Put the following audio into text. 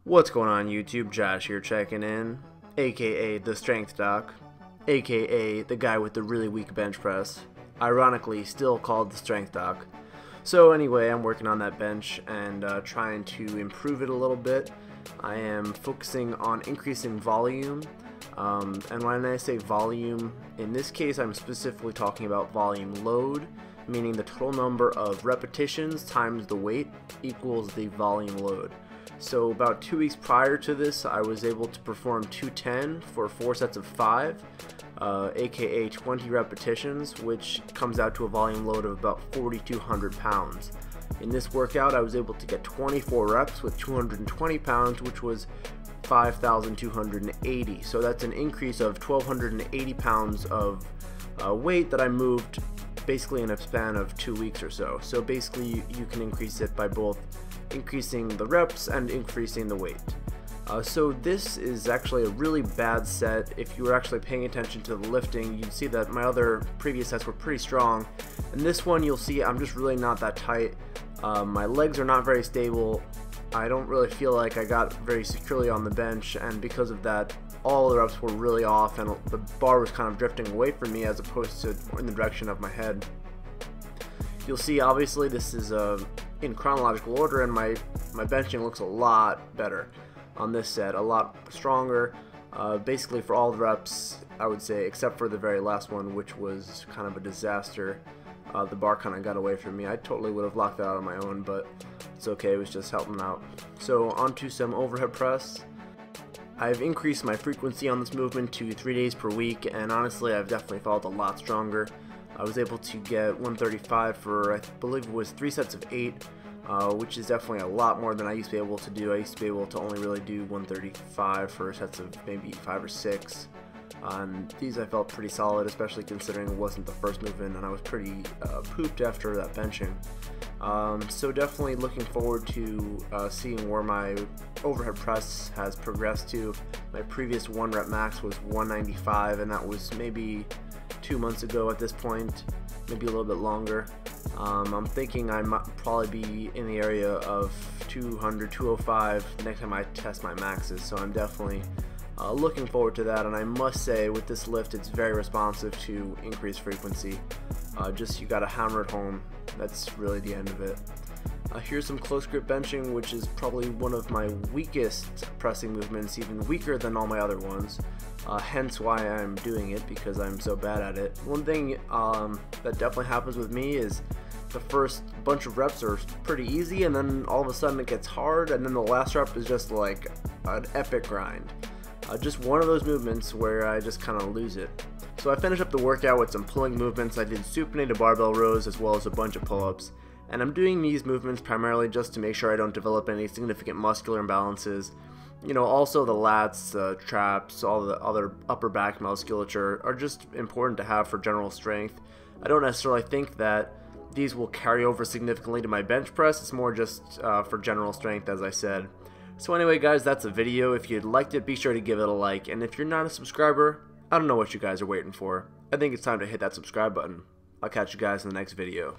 What's going on YouTube? Josh here checking in, aka the Strength Doc, aka the guy with the really weak bench press, ironically still called the Strength Doc. So anyway, I'm working on that bench and trying to improve it a little bit. I am focusing on increasing volume, and when I say volume, in this case I'm specifically talking about volume load, meaning the total number of repetitions times the weight equals the volume load. So about 2 weeks prior to this, I was able to perform 210 for 4 sets of 5, aka 20 repetitions, which comes out to a volume load of about 4,200 pounds. In this workout, I was able to get 24 reps with 220 pounds, which was 5,280. So that's an increase of 1,280 pounds of weight that I moved basically in a span of 2 weeks or so. So basically you can increase it by both increasing the reps and increasing the weight. So this is actually a really bad set. If you were actually paying attention to the lifting, you'd see that my other previous sets were pretty strong, and this one you'll see I'm just really not that tight. My legs are not very stable. I don't really feel like I got very securely on the bench, and because of that all the reps were really off and the bar was kind of drifting away from me as opposed to in the direction of my head. You'll see obviously this is in chronological order, and my benching looks a lot better on this set, a lot stronger. Basically for all the reps, I would say, except for the very last one, which was kind of a disaster. The bar kind of got away from me. I totally would have locked that out on my own, but it's okay, it was just helping out. So onto some overhead press. I've increased my frequency on this movement to 3 days per week, and honestly I've definitely felt a lot stronger. I was able to get 135 for, I believe it was 3 sets of 8, which is definitely a lot more than I used to be able to do. I used to be able to only really do 135 for sets of maybe 5 or 6. And these I felt pretty solid, especially considering it wasn't the first movement and I was pretty pooped after that benching. So definitely looking forward to seeing where my overhead press has progressed to. My previous 1 rep max was 195, and that was maybe 2 months ago at this point, maybe a little bit longer. I'm thinking I might probably be in the area of 200, 205 the next time I test my maxes, so I'm definitely looking forward to that. And I must say, with this lift, it's very responsive to increased frequency. Just you gotta hammer it home. That's really the end of it. Here's some close grip benching, which is probably one of my weakest pressing movements, even weaker than all my other ones. Hence why I'm doing it, because I'm so bad at it. One thing that definitely happens with me is the first bunch of reps are pretty easy, and then all of a sudden it gets hard, and then the last rep is just like an epic grind. Just one of those movements where I just kind of lose it. So I finished up the workout with some pulling movements. I did supinated barbell rows as well as a bunch of pull-ups. And I'm doing these movements primarily just to make sure I don't develop any significant muscular imbalances. You know, also the lats, traps, all the other upper back musculature are just important to have for general strength. I don't necessarily think that these will carry over significantly to my bench press. It's more just for general strength, as I said. So anyway guys, that's the video. If you liked it, be sure to give it a like, and if you're not a subscriber, I don't know what you guys are waiting for. I think it's time to hit that subscribe button. I'll catch you guys in the next video.